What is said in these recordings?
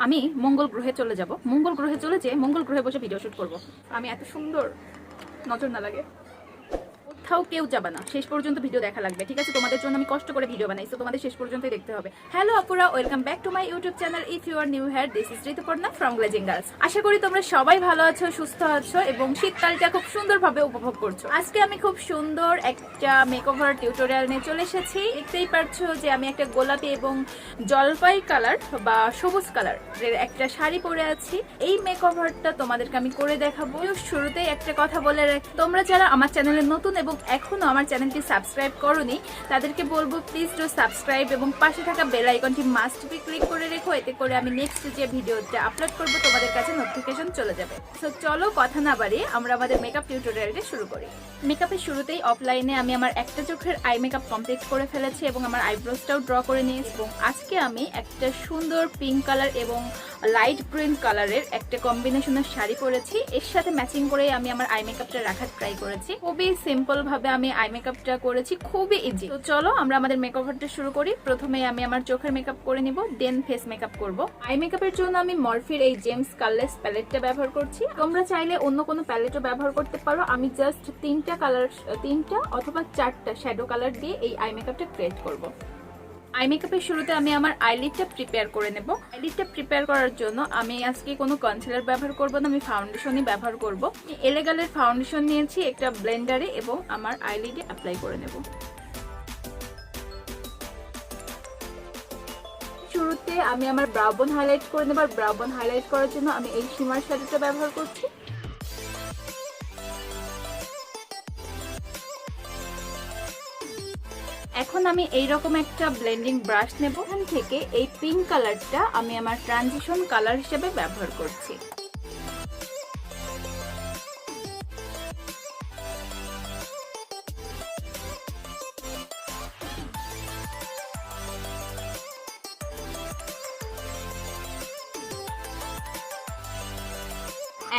আমি মঙ্গল গ্রহে চলে যাব, মঙ্গল গ্রহে চলে যেয়ে মঙ্গল গ্রহে বসে ভিডিও শুট করব। আমি এত সুন্দর, নজর না লাগে। কোথাও কেউ যাবে না, শেষ পর্যন্ত ভিডিও দেখা লাগবে, ঠিক আছে? তোমাদের জন্য আমি কষ্ট করে ভিডিও বানাই, তো তোমাদের শেষ পর্যন্তই দেখতে হবে। হ্যালো আপুরা, welcome back to my YouTube channel. If you are new here, this is Rituparna from Glazing Girls. আশা করি তোমরা সবাই ভালো আছো, সুস্থ আছো এবং শীতকালটা খুব সুন্দরভাবে উপভোগ করছো। আজকে আমি খুব সুন্দর একটা মেকওভার টিউটোরিয়াল নিয়ে চলে এসেছি। দেখতেই পাচ্ছো যে আমি একটা গোলাপি এবং জলপাই কালার বা সবুজ কালার একটা শাড়ি পরে আছি। এই মেকওভারটা তোমাদেরকে আমি করে দেখাবো। শুরুতেই একটা কথা বলে রাখি, তোমরা যারা আমার চ্যানেলে নতুন এবং এখনো আমার চ্যানেলটি সাবস্ক্রাইব করোনি, তাদেরকে বলবো প্লিজ ডু সাবস্ক্রাইব এবং পাশে থাকা বেল আইকনটি মাস্ট বি ক্লিক করে রেখো। এতে করে আমি নেক্সট যে ভিডিওটা আপলোড করব তোমাদের কাছে নোটিফিকেশন চলে যাবে। সো চলো কথা না বাড়িয়ে আমরা আমাদের মেকআপ টিউটোরিয়ালটি শুরু করি। মেকআপের শুরুতেই অফলাইনে আমি আমার একটা চোখের আই মেকআপ কমপ্লিট করে ফেলেছি এবং আমার আইব্রোজটাও ড্র করে নিয়েছি। এবং আজকে আমি একটা সুন্দর পিঙ্ক কালার এবং লাইট গ্রিন কালারের একটা কম্বিনেশনের শাড়ি পরেছি। এর সাথে ম্যাচিং করে আমি আমার আই মেকআপটা রাখার ট্রাই করেছি। খুবই সিম্পল ভাবে আমি আই মেকআপটা করেছি, খুবই ইজি। তো চলো আমরা আমাদের মেকওভারটা শুরু করি। প্রথমে আমি আমার চোখের মেকআপ করে নিব, দেন ফেস মেকআপ করব। আই মেকআপের জন্য আমি মরফির এই জেমস কালারলেস প্যালেটটা ব্যবহার করছি। তোমরা চাইলে অন্য কোনো প্যালেটও ব্যবহার করতে পারো। আমি জাস্ট তিনটা অথবা চারটা শ্যাডো কালার দিয়ে এই আই মেকআপটা ক্রিয়েট করব। আই মেকআপের শুরুতে আমি আমার আইলিডটা প্রিপেয়ার করে নেব। আইলিডটা প্রিপেয়ার করার জন্য আমি আজকে কোনো কনসিলার ব্যবহার করব না, আমি ফাউন্ডেশনই ব্যবহার করব। এলেগালের ফাউন্ডেশন নিয়েছি একটা ব্লেন্ডারে এবং আমার আইলিডে অ্যাপ্লাই করে নেব। শুরুতে আমি আমার ব্রাউ বোন হাইলাইট করে নেব। আর ব্রাউ বোন হাইলাইট করার জন্য আমি এই শিমার শ্যাডোটা ব্যবহার করছি। এখন আমি এইরকম একটা ব্লেন্ডিং ব্রাশ নেব। এখান থেকে এই পিঙ্ক কালারটা আমি আমার ট্রানজিশন কালার হিসেবে ব্যবহার করছি।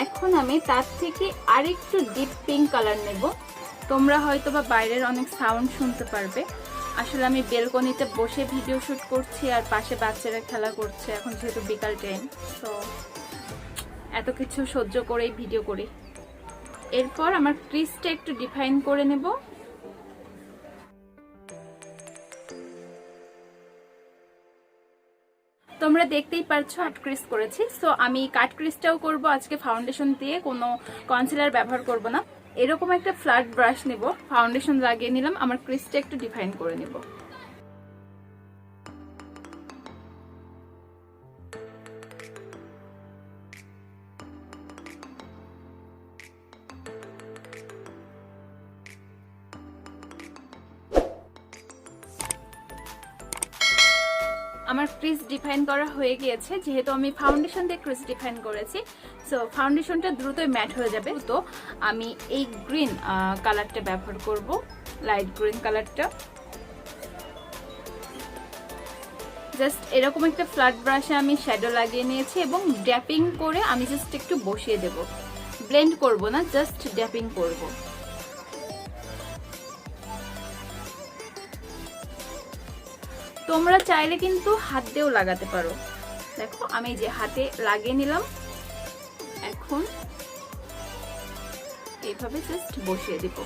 এখন আমি তার থেকে আরেকটু ডিপ পিঙ্ক কালার নেব। তোমরা হয়তো বা বাইরের অনেক সাউন্ড শুনতে পারবে। আসলে আমি বেলকনিতে বসে ভিডিও শুট করছি আর পাশে বাচ্চারা খেলা করছে। এখন যেহেতু বিকাল টাইম, তো এত কিছু সহ্য করেই ভিডিও করি। এরপর আমার ক্রিজটা একটু ডিফাইন করে নেব। তোমরা দেখতেই পারছো কাট ক্রিজ করেছি। সো আমি কাট ক্রিজটাও করব আজকে ফাউন্ডেশন দিয়ে, কোনো কনসিলার ব্যবহার করব না। এরকম একটা ফ্ল্যাট ব্রাশ নেব, ফাউন্ডেশন লাগিয়ে নিলাম, আমার ক্রিজটা একটু ডিফাইন করে নেব। আমার ক্রিজ ডিফাইন করা হয়ে গিয়েছে। যেহেতু আমি ফাউন্ডেশন দিয়ে ক্রিজ ডিফাইন করেছি, সো ফাউন্ডেশনটা দ্রুতই ম্যাট হয়ে যাবে। তো আমি এই গ্রিন কালারটা ব্যবহার করব, লাইট গ্রিন কালারটা। জাস্ট এরকম একটা ফ্ল্যাট ব্রাশে আমি শ্যাডো লাগিয়ে নিয়েছি এবং ড্যাপিং করে আমি জাস্ট একটু বসিয়ে দেব। ব্লেন্ড করব না, জাস্ট ড্যাপিং করব। তোমরা চাইলে কিন্তু হাত দিয়েও লাগাতে পারো। দেখো আমি যে হাতে লাগিয়ে নিলাম, এখন এইভাবে জাস্ট বসিয়ে দিব।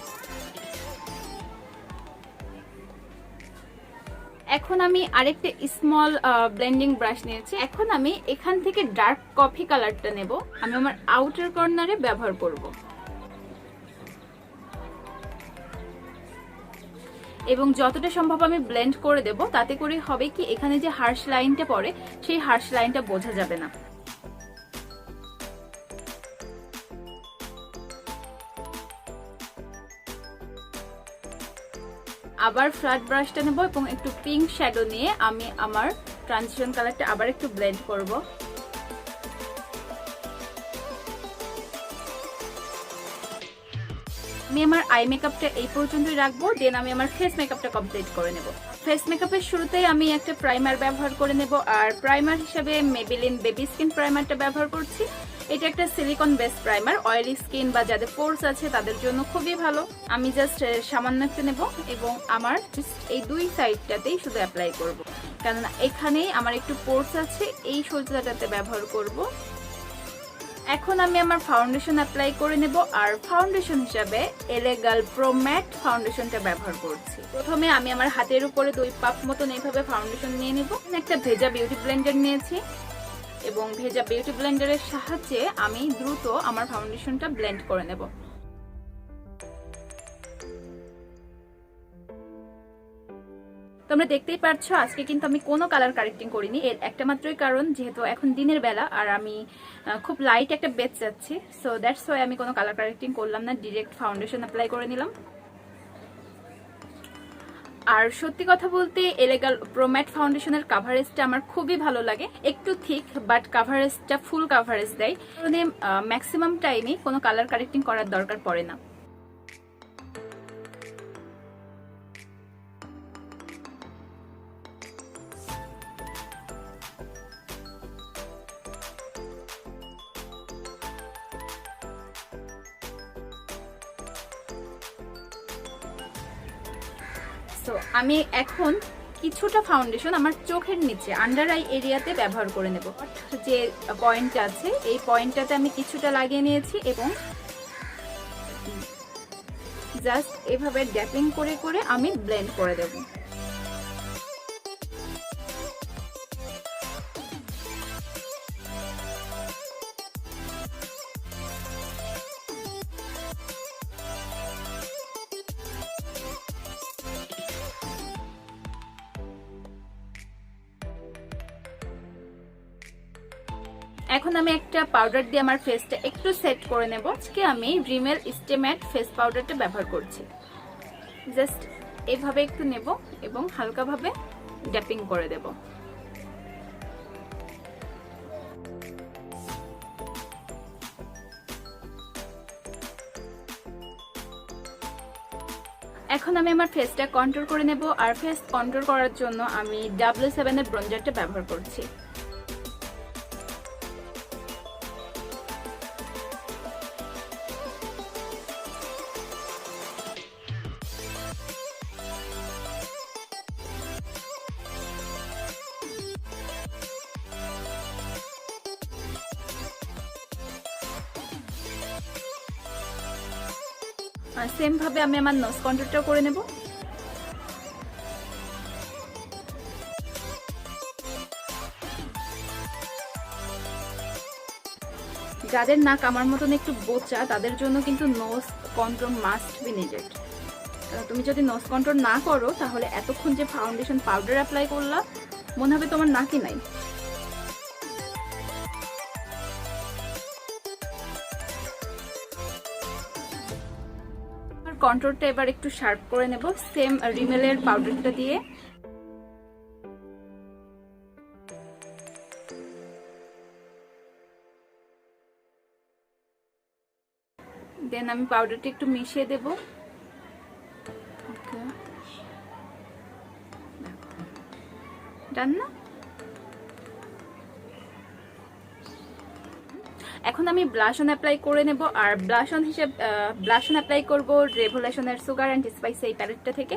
এখন আমি আরেকটা স্মল ব্লেন্ডিং ব্রাশ নিয়েছি। এখন আমি এখান থেকে ডার্ক কফি কালারটা নেব, আমি আমার আউটার কর্নারে ব্যবহার করব। এবং যতটা সম্ভব আমি ব্লেন্ড করে দেব, তাতে করে হবে কি এখানে যে হার্শ লাইনটা পড়ে সেই হার্শ লাইনটা বোঝা যাবে না। আবার ফ্ল্যাট ব্রাশটা নেব এবং একটু পিঙ্ক শ্যাডো নিয়ে আমি আমার ট্রানজিশন কালারটা আবার একটু ব্লেন্ড করব। আমি আমার আই মেকআপটা এই পর্যন্তই রাখবো, দেন আমি আমার ফেস মেকআপটা কমপ্লিট করে নেব। ফেস মেকআপের শুরুতেই আমি একটা প্রাইমার ব্যবহার করে নেব। আর প্রাইমার হিসেবে মেবেলিন বেবি স্কিন প্রাইমারটা ব্যবহার করছি। এটা একটা silicone base primer, oily skin বা যাদের পোরস আছে তাদের জন্য খুবই ভালো। আমি জাস্ট সামান্য একটু নেব এবং আমার জাস্ট এই দুই সাইডটাতেই শুধু অ্যাপ্লাই করব। কেননা এখানেই আমার একটু পোর্স আছে, এই সূর্যটাতে ব্যবহার করব। এখন আমি আমার ফাউন্ডেশন অ্যাপ্লাই করে নেব, আর ফাউন্ডেশন হিসাবে এলেগাল প্রো ম্যাট ফাউন্ডেশনটা ব্যবহার করছি। প্রথমে আমি আমার হাতের উপরে 2 পাপ মতন এইভাবে ফাউন্ডেশন নিয়ে নেব। একটা ভেজা বিউটি ব্লেন্ডার নিয়েছি এবং ভেজা বিউটি ব্লেন্ডারের সাহায্যে আমি দ্রুত আমার ফাউন্ডেশনটা ব্লেন্ড করে নেব। তোমরা দেখতেই পাচ্ছো আজকে কিন্তু আমি কোনো কালার কারেক্টিং করিনি। এর একটা মাত্রই কারণ, যেহেতু এখন দিনের বেলা আর আমি খুব লাইট একটা বেচ যাচ্ছি, সো দ্যাটস ওয়াই আমি কোনো কালার কারেক্টিং করলাম না, ডিরেক্ট ফাউন্ডেশন অ্যাপ্লাই করে নিলাম। আর সত্যি কথা বলতে এলেগাল প্রো ম্যাট ফাউন্ডেশনের কাভারেজটা আমার খুবই ভালো লাগে। একটু থিক বাট কাভারেজটা ফুল কাভারেজ দেয়, কারণে ম্যাক্সিমাম টাইমে কোনো কালার কারেক্টিং করার দরকার পড়ে না। সো আমি এখন কিছুটা ফাউন্ডেশন আমার চোখের নিচে আন্ডার আই এরিয়াতে ব্যবহার করে নেব। যে পয়েন্ট আছে এই পয়েন্টটাতে আমি কিছুটা লাগিয়ে নিয়েছি এবং জাস্ট এভাবে ড্যাপিং করে করে আমি ব্লেন্ড করে দেব। এখন আমি একটা পাউডার দিয়ে আমার ফেসটা একটু সেট করে নেব। আজকে আমি রিমেল স্টে ম্যাট ফেস পাউডারটা ব্যবহার করছি। জাস্ট এইভাবে একটু নেব এবং হালকাভাবে ড্যাপিং করে দেব। এখন আমি আমার ফেসটা কন্ট্রোল করে নেব, আর ফেস কন্ট্রোল করার জন্য আমি W7 এর ব্রঞ্জারটা ব্যবহার করছি। সেম ভাবে আমি আমার নোজ কন্ট্রোলটা করে নেব। যাদের নাক আমার মতন একটু বোচা তাদের জন্য কিন্তু nose control must be needed. তুমি যদি নোজ কন্ট্রোল না করো তাহলে এতক্ষণ যে ফাউন্ডেশন পাউডার অ্যাপ্লাই করলা মনে হবে তোমার নাকই নাই। কন্ট্রোলটা এবার একটু শার্প করে নেব সেম রিমেলের পাউডারটা দিয়ে। দেন আমি পাউডারটা একটু মিশিয়ে দেব। ডান না? এখন আমি ব্লাশ অন অ্যাপ্লাই করে নেব, আর ব্লাশ অন অ্যাপ্লাই করব রেভলিউশনের সুগার অ্যান্ড স্পাইস এই প্যালেটটা থেকে।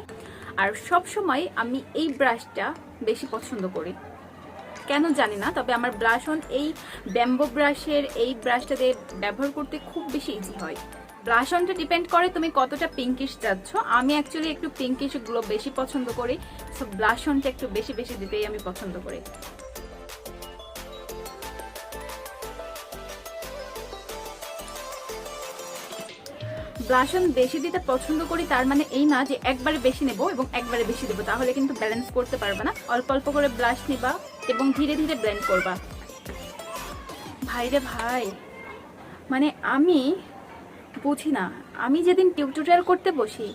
আর সব সময় আমি এই ব্রাশটা বেশি পছন্দ করি, কেন জানি না, তবে আমার ব্লাশ অন এই ব্যাম্বো ব্রাশের এই ব্রাশটা দিয়ে ব্যবহার করতে খুব বেশি ইজি হয়। ব্লাশ অনটা ডিপেন্ড করে তুমি কতটা পিঙ্কিশ চাচ্ছ। আমি অ্যাকচুয়ালি একটু পিঙ্কিশ গুলো বেশি পছন্দ করি, সো ব্লাশ অনটা একটু বেশি বেশি দিতেই আমি পছন্দ করি। ব্লাশ অন বেশি দিতে পছন্দ করি তার মানে এই না যে একবারে বেশি নেব এবং একবারে বেশি দেবো, তাহলে কিন্তু ব্যালেন্স করতে পারবে না। অল্প অল্প করে ব্লাশ নিবা এবং ধীরে ধীরে ব্লেন্ড করবা। ভাইরে ভাই, মানে আমি বুঝি না, আমি যেদিন টিউটোরিয়াল করতে বসি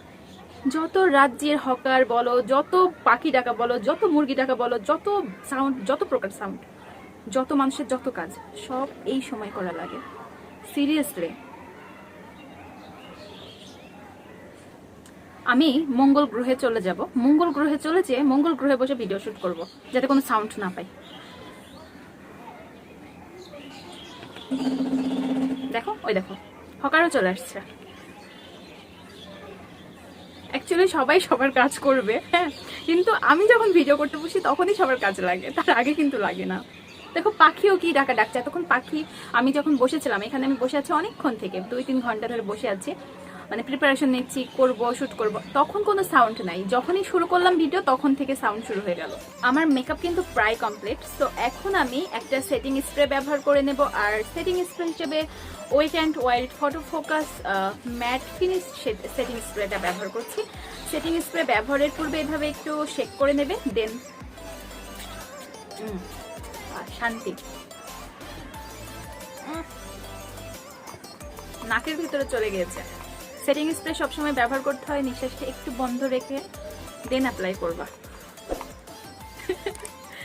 যত রাজ্যের হকার বলো, যত পাখি ডাকা বলো, যত মুরগি ডাকা বলো, যত সাউন্ড, যত প্রকার সাউন্ড, যত মানুষের যত কাজ, সব এই সময় করা লাগে। সিরিয়াসলি আমি মঙ্গল গ্রহে চলে যাব, মঙ্গল গ্রহে চলে যেয়ে মঙ্গল গ্রহে বসে ভিডিও শুট করব যাতে কোনো সাউন্ড না পাই। দেখো, ওই দেখো হকারও চলে আসছে। অ্যাকচুয়ালি সবাই সবার কাজ করবে, হ্যাঁ, কিন্তু আমি যখন ভিডিও করতে বসি তখনই সবার কাজ লাগে, তার আগে কিন্তু লাগে না। দেখো পাখিও কি ডাকছে এতক্ষণ। পাখি আমি যখন বসেছিলাম এখানে, আমি বসে আছি অনেকক্ষণ থেকে, 2-3 ঘন্টা ধরে বসে আছি, মানে প্রিপারেশন নিচ্ছি, করব শুট করব, তখন কোনো সাউন্ড নাই। যখনই শুরু করলাম ভিডিও তখন থেকে সাউন্ড শুরু হয়ে গেল। আমার মেকআপ কিন্তু প্রায় কমপ্লিট। সো এখন আমি একটা সেটিং স্প্রে ব্যবহার করে নেব। আর সেটিং স্প্রে হিসেবে wet and wild Photofocus matte finish setting স্প্রেটা ব্যবহার করছি। সেটিং স্প্রে ব্যবহারের পূর্বে এভাবে একটু শেক করে নেবে, দেন শান্তি। নাকের ভিতরে চলে গিয়েছে। সেটিং স্প্রে সবসময় ব্যবহার করতে হয় নিঃশ্বাসটা একটু বন্ধ রেখে, দেন অ্যাপ্লাই করবা।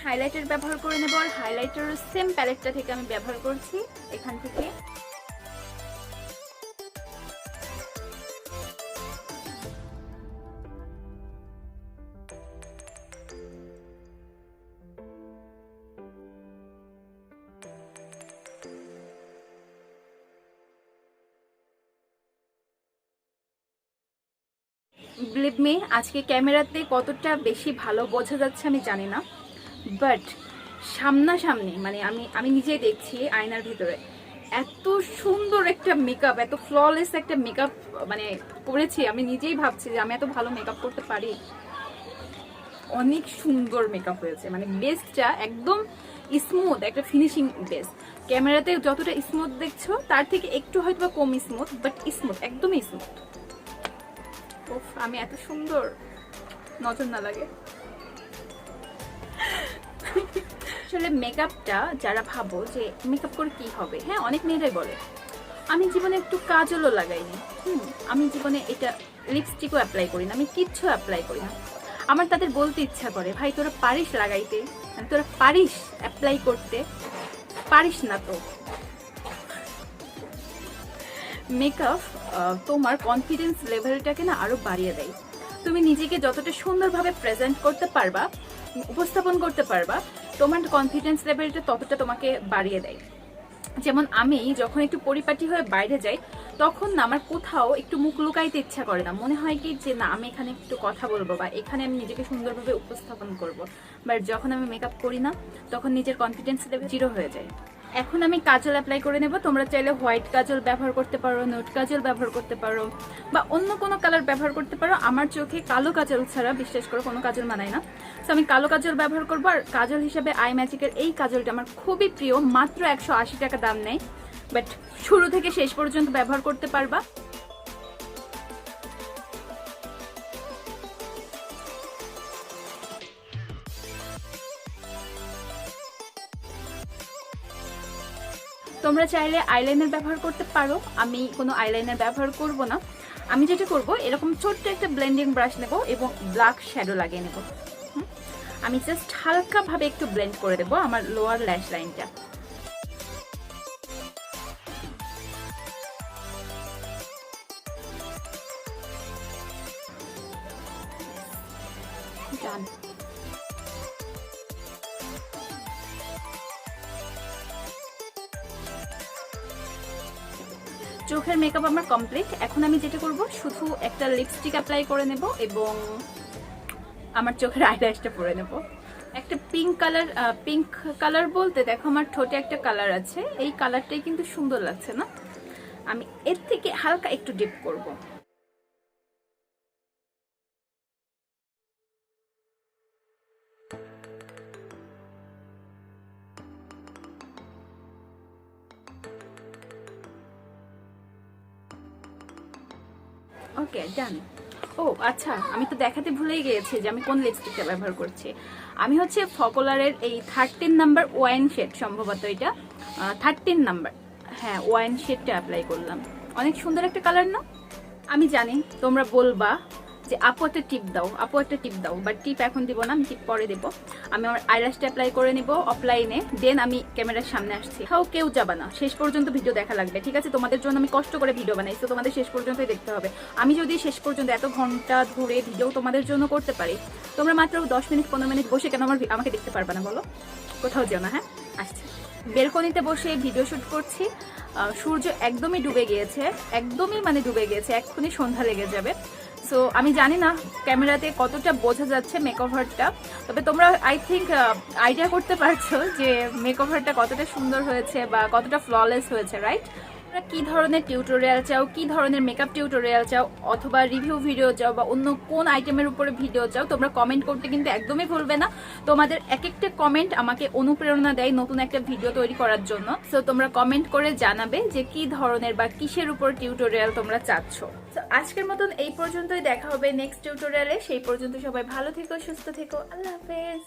হাইলাইটার ব্যবহার করে নেব। আর হাইলাইটার সেম প্যালেটটা থেকে আমি ব্যবহার করছি, এখান থেকে বিলিভ মি, আজকে ক্যামেরাতে কতটা বেশি ভালো বোঝা যাচ্ছে আমি জানি না, বাট সামনাসামনি মানে আমি নিজেই দেখছি আয়নার ভিতরে এত সুন্দর একটা মেকআপ, এত ফ্ললেস একটা মেকআপ মানে করেছি। আমি নিজেই ভাবছি যে আমি এত ভালো মেকআপ করতে পারি। অনেক সুন্দর মেকআপ হয়েছে, মানে বেসটা একদম স্মুথ একটা ফিনিশিং বেস। ক্যামেরাতে যতটা স্মুথ দেখছো তার থেকে একটু হয়তো কম স্মুথ, বাট স্মুথ, একদমই স্মুথ। আমি এত সুন্দর, নজর না লাগে। আসলে মেকআপটা যারা ভাবো যে মেকআপ করে কি হবে, হ্যাঁ অনেক মেয়েরাই বলে আমি জীবনে একটু কাজলও লাগাইনি, আমি জীবনে এটা লিপস্টিকও অ্যাপ্লাই করি না, আমি কিচ্ছু অ্যাপ্লাই করি না। আমার তাদের বলতে ইচ্ছা করে, ভাই তোরা পারিস লাগাইতে, তোরা পারিস অ্যাপ্লাই করতে, পারিস না তো। মেকআপ তোমার কনফিডেন্স লেভেলটাকে না আরো বাড়িয়ে দেয়। তুমি নিজেকে যতটা সুন্দরভাবে প্রেজেন্ট করতে পারবা, উপস্থাপন করতে পারবা, তোমার কনফিডেন্স লেভেলটা ততটা তোমাকে বাড়িয়ে দেয়। যেমন আমি যখন একটু পরিপাটি হয়ে বাইরে যাই তখন না আমার কোথাও একটু মুখ লুকাইতে ইচ্ছা করে না, মনে হয় কি যে না আমি এখানে একটু কথা বলবো বা এখানে আমি নিজেকে সুন্দরভাবে উপস্থাপন করব। বাট যখন আমি মেকআপ করি না তখন নিজের কনফিডেন্স লেভেল জিরো হয়ে যায়। এখন আমি কাজল অ্যাপ্লাই করে নেব। তোমরা চাইলে হোয়াইট কাজল ব্যবহার করতে পারো, নোট কাজল ব্যবহার করতে পারো, বা অন্য কোনো কালার ব্যবহার করতে পারো। আমার চোখে কালো কাজল ছাড়া বিশ্বাস করো কোনো কাজল মানায় না, তো আমি কালো কাজল ব্যবহার করবো। আর কাজল হিসেবে আইম্যাজিকের এই কাজলটা আমার খুবই প্রিয়, মাত্র 180 টাকা দাম নেয়, বাট শুরু থেকে শেষ পর্যন্ত ব্যবহার করতে পারবা। তোমরা চাইলে আইলাইনার ব্যবহার করতে পারো, আমি কোনো আইলাইনার ব্যবহার করব না। আমি যেটা করব, এরকম ছোট্ট একটা ব্লেন্ডিং ব্রাশ নেব এবং ব্ল্যাক শ্যাডো লাগিয়ে নেব। আমি জাস্ট হালকাভাবে একটু ব্লেন্ড করে দেবো আমার লোয়ার ল্যাশ লাইনটা। ডান। চোখের মেকআপ আমার কমপ্লিট। এখন আমি যেটা করব, শুধু একটা লিপস্টিক অ্যাপ্লাই করে নেব এবং আমার চোখের আইল্যাশটা পরে নেব। একটা পিঙ্ক কালার বলতে দেখো আমার ঠোঁটে একটা কালার আছে, এই কালারটাই কিন্তু সুন্দর লাগছে না, আমি এর থেকে হালকা একটু ডিপ করব। ওকে ডান। ও আচ্ছা, আমি তো দেখাতে ভুলেই গিয়েছি যে আমি কোন লিপস্টিকটা ব্যবহার করছি। আমি হচ্ছে ফকলারের এই 13 নাম্বার ওয়াইন শেড, সম্ভবত এটা 13 নাম্বার, হ্যাঁ ওয়াইন শেডটা অ্যাপ্লাই করলাম। অনেক সুন্দর একটা কালার না? আমি জানি তোমরা বলবা যে আপু একটা টিপ দাও, আপু একটা টিপ দাও, বাট টিপ এখন দিব না, আমি টিপ পরে দেবো। আমি আমার আইল্যাশটা অ্যাপ্লাই করে নিব অফলাইনে, দেন আমি ক্যামেরার সামনে আসছি। কেউ যাবা না, শেষ পর্যন্ত ভিডিও দেখা লাগবে, ঠিক আছে? তোমাদের জন্য আমি কষ্ট করে ভিডিও বানাই, তো তোমাদের শেষ পর্যন্তই দেখতে হবে। আমি যদি শেষ পর্যন্ত এত ঘন্টা ধরে ভিডিও তোমাদের জন্য করতে পারি, তোমরা মাত্র 10 মিনিট 15 মিনিট বসে কেন আমাকে দেখতে পারবে না বলো? কোথাও যেও না, হ্যাঁ আসছে। বেলকনিতে বসে ভিডিও শুট করছি, সূর্য একদমই ডুবে গিয়েছে, একদমই মানে ডুবে গিয়েছে, এক্ষুনি সন্ধ্যা লেগে যাবে। সো আমি জানি না ক্যামেরাতে কতটা বোঝা যাচ্ছে মেকওভারটা, তবে তোমরা আই থিঙ্ক আইডিয়া করতে পারছো যে মেকওভারটা কতটা সুন্দর হয়েছে বা কতটা ফ্ললেস হয়েছে, রাইট? তোমরা কি ধরনের টিউটোরিয়াল চাও, কি ধরনের মেকআপ টিউটোরিয়াল চাও, অথবা রিভিউ ভিডিও চাও, বা অন্য কোন আইটেমের উপরে ভিডিও চাও, তোমরা কমেন্ট করতে কিন্তু একদমই ভুলবে না। তোমাদের এক একটা কমেন্ট আমাকে অনুপ্রেরণা দেয় নতুন একটা ভিডিও তৈরি করার জন্য। সো তোমরা কমেন্ট করে জানাবে যে কি ধরনের বা কিসের উপর টিউটোরিয়াল তোমরা চাচ্ছ। তো আজকের মতন এই পর্যন্তই, দেখা হবে নেক্সট টিউটোরিয়ালে। সেই পর্যন্ত সবাই ভালো থেকো, সুস্থ থেকো, আল্লাহ হাফেজ।